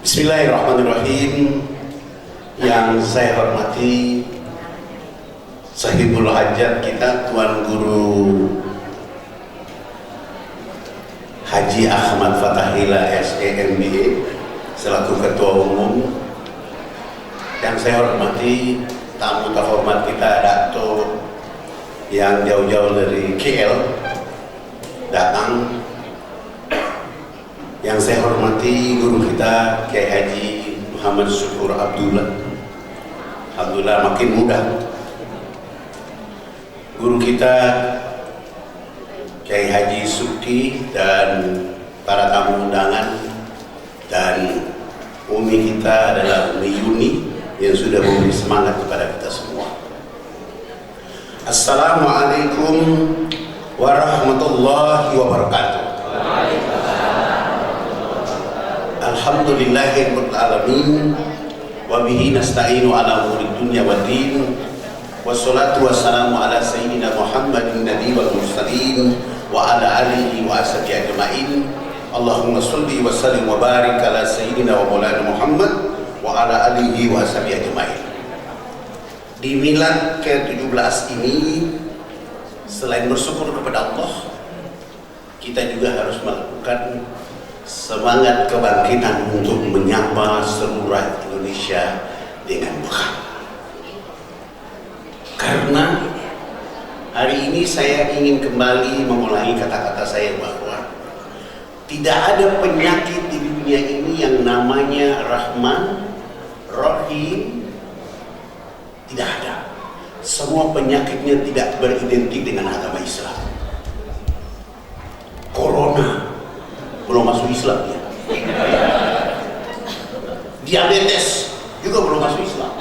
Bismillahirrahmanirrahim. Yang saya hormati Sahibul Hajat kita, Tuan Guru Haji Ahmad Fathahillah SEMBA selaku Ketua Umum. Yang saya hormati tamu terhormat kita, Dato yang jauh-jauh dari KL datang. Yang saya hormati guru kita Kiai Haji Muhammad Syukur Abdullah. Alhamdulillah makin muda. Guru kita Kiai Haji Sukti dan para tamu undangan, dan Umi kita adalah Umi Yuni yang sudah memberi semangat kepada kita semua. Assalamualaikum warahmatullahi wabarakatuh. Alhamdulillahirabbil alamin wa bihi nasta'inu ala umuri dunya waddin, wassalatu wassalamu ala sayyidina Muhammadin nabi wal mursalin wa ala alihi wa ashabihi ajma'in. Allahumma sholli wa sallim wa barik ala sayyidina wa maulana Muhammad wa ala alihi wa ashabihi ajma'in. Di milad ke-17 ini, selain bersyukur kepada Allah, kita juga harus melakukan semangat kebangkitan untuk menyapa seluruh rakyat Indonesia dengan bekal. Karena hari ini saya ingin kembali mengulangi kata-kata saya bahwa tidak ada penyakit di dunia ini yang namanya Rahman, Rahim. Tidak ada. Semua penyakitnya tidak beridentik dengan agama Islam. Corona belum masuk Islam ya. Diabetes juga belum masuk Islam.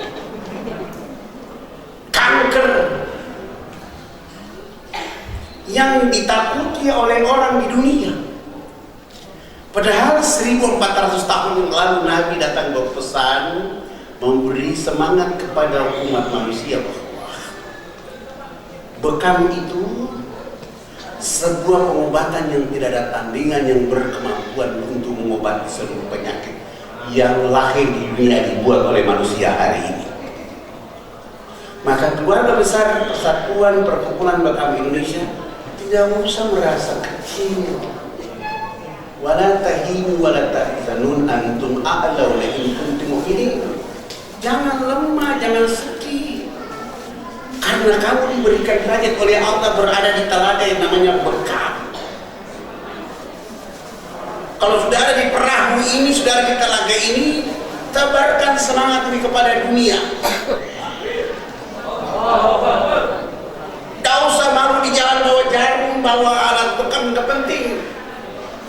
Kanker yang ditakuti oleh orang di dunia. Padahal 1400 tahun yang lalu Nabi datang berpesan, memberi semangat kepada umat manusia bahwa bekam itu sebuah pengobatan yang tidak ada tandingan, yang berkemampuan untuk mengobati seluruh penyakit yang lahir di dunia dibuat oleh manusia hari ini. Maka keluarga besar Persatuan Perkumpulan Bekam Indonesia tidak usah merasa kecil. Wala tahinu wala tahzanun antum a'launa in kuntum mu'minin. Jangan lemah, jangan sedih. Karena kamu diberikan derajat oleh Allah berada di telaga yang namanya bekam. Kalau sudah ada di perahu ini, sudah ada di telaga ini, tebarkan semangat ini kepada dunia. Gak usah malu di jalan bawa jarum, bawa alat bekam, gak penting.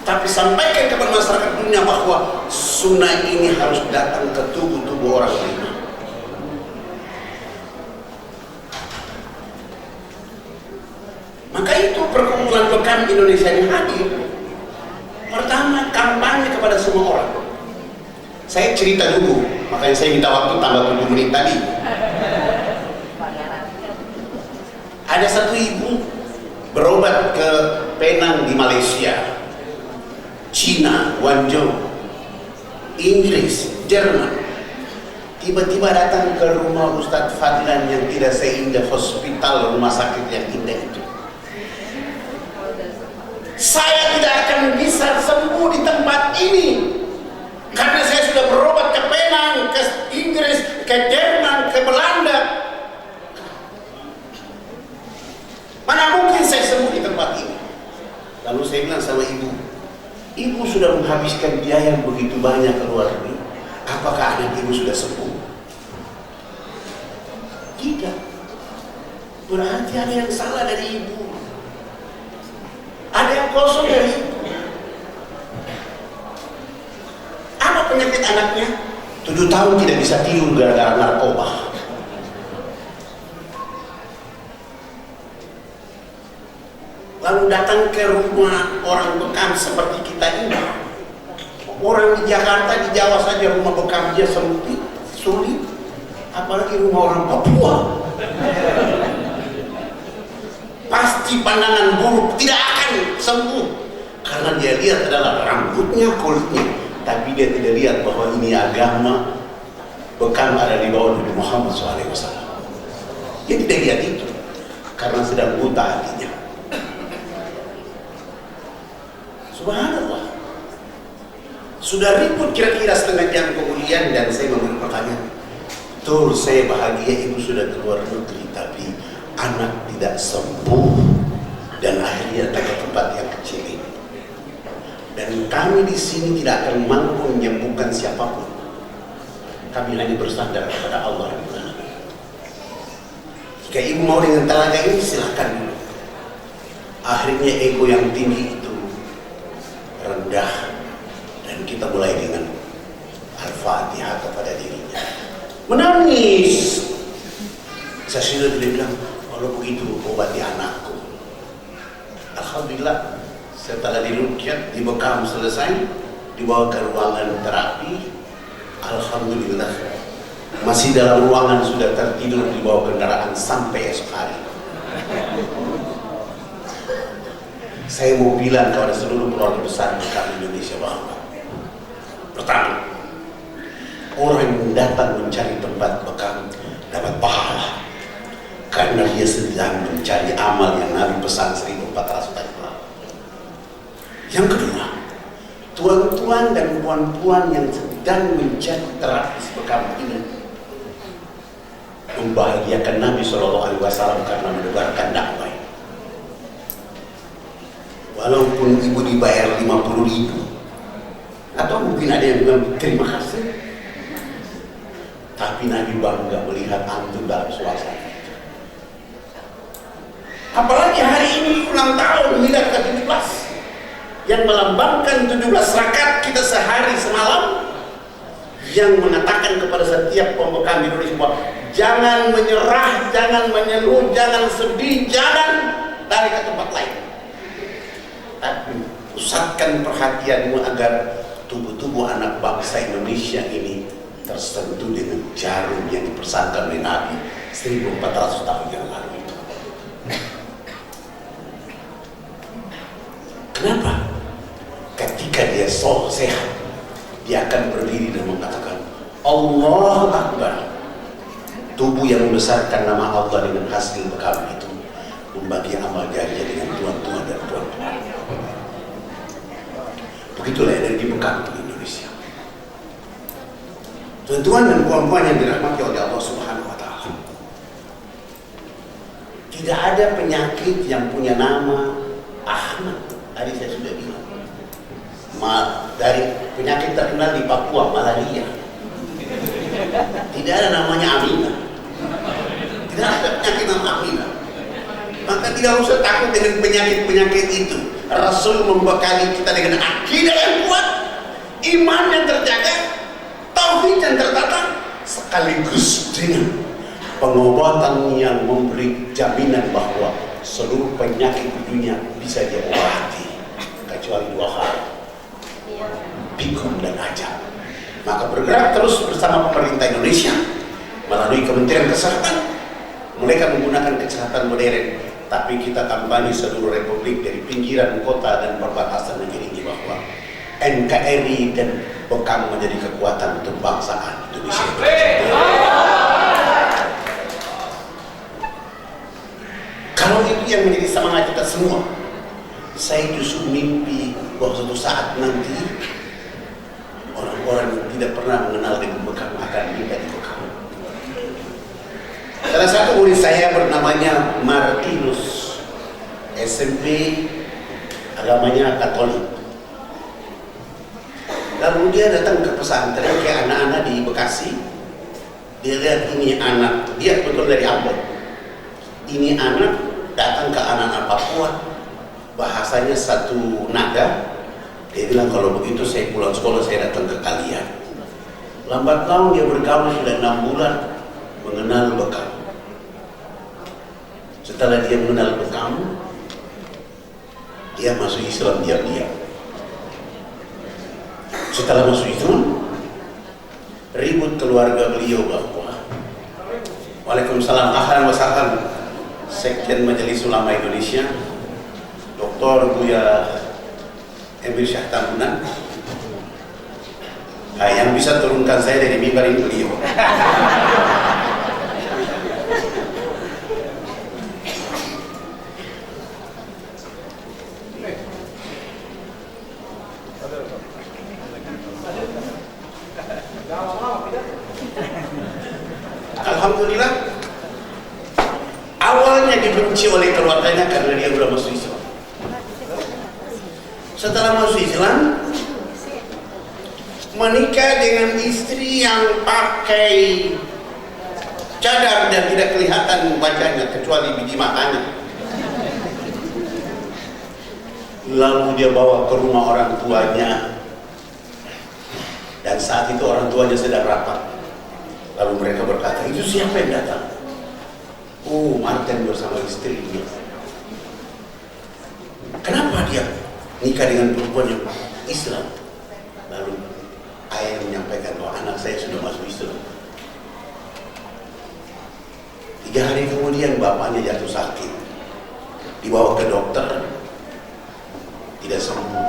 Tapi sampaikan kepada masyarakat dunia bahwa sunnah ini harus datang ke tubuh-tubuh orang lain. Maka itu Perkumpulan Bekam Indonesia yang hadir. Pertama, kampanye kepada semua orang. Saya cerita dulu, makanya saya minta waktu tambah 7 menit tadi. Ada satu ibu berobat ke Penang di Malaysia, Cina, Guangzhou, Inggris, Jerman. Tiba-tiba datang ke rumah Ustadz Fadlan yang tidak seindah hospital rumah sakit yang indah itu. Saya tidak akan bisa sembuh di tempat ini karena saya sudah berobat ke Penang, ke Inggris, ke Jerman, ke Belanda. Mana mungkin saya sembuh di tempat ini? Lalu saya bilang sama ibu sudah menghabiskan biaya begitu banyak ke luar negeri, apakah anak ibu sudah sembuh? Tidak. Berarti ada yang salah dari ibu. Ada yang kosong dari ibu. Apa penyakit anaknya? 7 tahun tidak bisa tidur gara-gara narkoba. Lalu datang ke rumah orang bekam seperti kita ini. Orang di Jakarta, di Jawa saja rumah bekam dia sempit, sulit. Apalagi rumah orang Papua. Pasti pandangan buruk, tidak akan sembuh. Karena dia lihat adalah rambutnya, kulitnya. tapi dia tidak lihat bahwa ini agama bekam ada di bawah Nabi Muhammad SAW. Dia tidak lihat itu karena sedang buta hatinya. Subhanallah. Sudah ribut kira-kira setengah jam kemudian dan saya memberi pertanyaan. Betul, saya bahagia ibu sudah keluar negeri, tapi anak tidak sembuh dan akhirnya datang ke tempat yang kecil ini. Dan kami di sini tidak akan mampu menyembuhkan siapapun. Kami hanya bersandar kepada Allah yang Maha. Jika ibu mau dengan telaga ini silakan dulu. Akhirnya ego yang tinggi itu rendah dan kita mulai dengan Al-Fatihah kepada dirinya. Menangis. Saya sudah bilang, kalau begitu obati anakku. Alhamdulillah, setelah dirukyat, dibekam selesai, dibawa ke ruangan terapi. Alhamdulillah, masih dalam ruangan sudah tertidur di bawah kendaraan sampai esok hari. Saya mau bilang kepada seluruh keluarga besar bekam Indonesia bahwa pertama, orang yang datang mencari tempat bekam dapat pahala karena dia sedang mencari amal yang Nabi pesan 1400 tahun lalu. Yang kedua, tuan-tuan dan puan-puan yang sedang mencari terapis bekam ini membahagiakan Nabi SAW karena mendebarkan dakwah. Walaupun ibu dibayar 50.000 atau mungkin ada yang bilang terima kasih, tapi Nabi bangga melihat antum dalam suasana. Apalagi hari ini ulang tahun milad ke-17 yang melambangkan 17 rakaat kita sehari semalam, yang mengatakan kepada setiap pembekam Indonesia bahwa jangan menyerah, jangan mengeluh, jangan sedih, jangan lari ke tempat lain, tapi pusatkan perhatianmu agar tubuh-tubuh anak bangsa Indonesia ini tersentuh dengan jarum yang dipersangkan oleh Nabi 1400 tahun yang lalu itu. Kenapa? Ketika dia sehat, dia akan berdiri dan mengatakan Allahu Akbar. Tubuh yang membesarkan nama Allah dengan hasil bekam itu membagi amal jariah dengan tuan-tuan dan puan-puan. Begitulah energi bekam di Indonesia. Tuan-tuan dan puan-puan yang dirahmati oleh Allah Subhanahu wa Ta'ala, tidak ada penyakit yang punya nama Ahmad. Tadi saya sudah bilang, dari penyakit terkenal di Papua, malaria, tidak ada namanya Aminah. Tidak ada penyakit nama Aminah. Maka tidak usah takut dengan penyakit-penyakit itu. Rasul membekali kita dengan akidah yang kuat, iman yang terjaga, tauhid yang tertata, sekaligus dengan pengobatan yang memberi jaminan bahwa seluruh penyakit di dunia bisa diobati kecuali 2 hal, pikun dan ajal. Maka bergerak terus bersama pemerintah Indonesia melalui Kementerian Kesehatan. Mereka menggunakan kesehatan modern, tapi kita kampanye seluruh republik dari pinggiran kota dan perbatasan negeri ini bahwa NKRI dan bekam menjadi kekuatan untuk bangsaan Indonesia. Kalau itu yang menjadi semangat kita semua, saya justru mimpi bahwa suatu saat nanti orang-orang yang tidak pernah mengenal dengan bekam akan minta di bekam. Salah satu murid saya bernamanya Martinus, SMP, agamanya Katolik. Lalu dia datang ke pesantren ke anak-anak di Bekasi. Dia lihat ini anak, dia betul dari Ambon. Ini anak datang ke anak-anak Papua, bahasanya satu nada. Dia bilang kalau begitu saya pulang sekolah, saya datang ke kalian. Lambat laun dia bergaul sudah 6 bulan mengenal bekam. Setelah dia mengenal bekam, dia masuk Islam diam-diam. Setelah masuk Islam, ribut keluarga beliau bahwa Waalaikumsalam, ahlan wa sahlan, Sekjen Majelis Ulama Indonesia, Dr. Buya Emir Syah Tambunan. Yang bisa turunkan saya dari mimbar ini beliau. Alhamdulillah, awalnya dibenci oleh keluarganya karena dia sudah masuk Islam. Setelah masuk Islam, menikah dengan istri yang pakai cadar dan tidak kelihatan wajahnya kecuali biji matanya. Lalu dia bawa ke rumah orang tuanya, dan saat itu orang tuanya sedang rapat. Lalu mereka berkata, itu siapa yang datang? Oh, Martin bersama istrinya. Kenapa dia nikah dengan perempuan yang Islam? Lalu ayah menyampaikan bahwa anak saya sudah masuk Islam. 3 hari kemudian bapaknya jatuh sakit, dibawa ke dokter, tidak sembuh.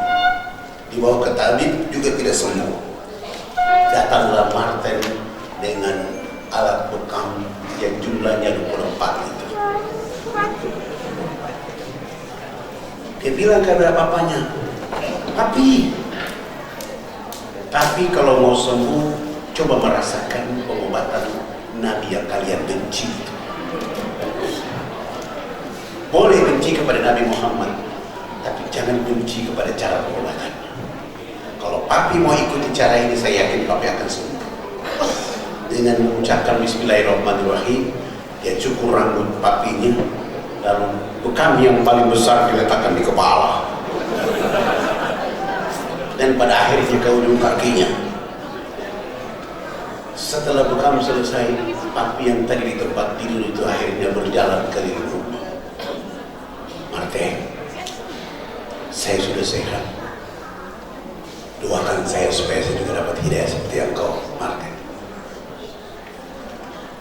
Dibawa ke tabib juga tidak sembuh. Datanglah Martin dengan alat bekam yang jumlahnya 24 itu. Dia bilang kepada bapaknya, tapi kalau mau sembuh, coba merasakan pengobatan Nabi yang kalian benci itu. Boleh benci kepada Nabi Muhammad, tapi jangan benci kepada cara pengobatannya. Kalau papi mau ikuti cara ini, saya yakin papi akan sembuh. Dengan mengucapkan Bismillahirrahmanirrahim, dia cukur rambut papinya, lalu bekam yang paling besar diletakkan di kepala, dan pada akhirnya ke ujung kakinya. Setelah bekam selesai, papi yang tadi di tempat tidur itu akhirnya berjalan keliling rumah. Martin, saya sudah sehat. Doakan saya supaya saya juga dapat hidayah seperti engkau, Martin.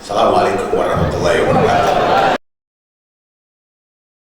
Assalamualaikum warahmatullahi wabarakatuh.